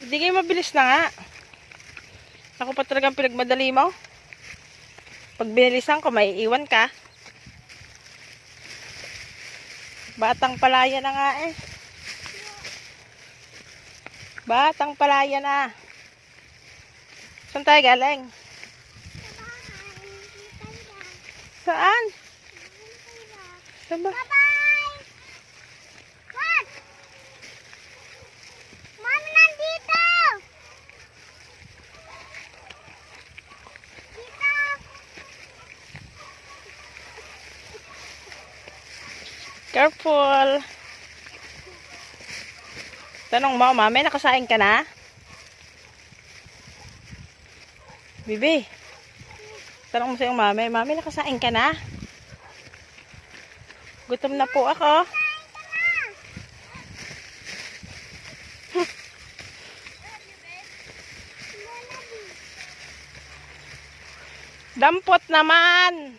Hindi kayo mabilis na nga. Ako pa talagang pinagmadali mo. Pag binilisan ko, may iwan ka. Batang palaya na nga eh. Batang palaya na. Saan tayo galing? Saan? Saan ba? Bye-bye! What? Mami, nandito! Dito! Careful. Tanong mo, mami, nakasaing ka na? Bibi. Tanong mo sa iyong mami, mami, nakasaing ka na? Gutom na po ako. Dampot naman.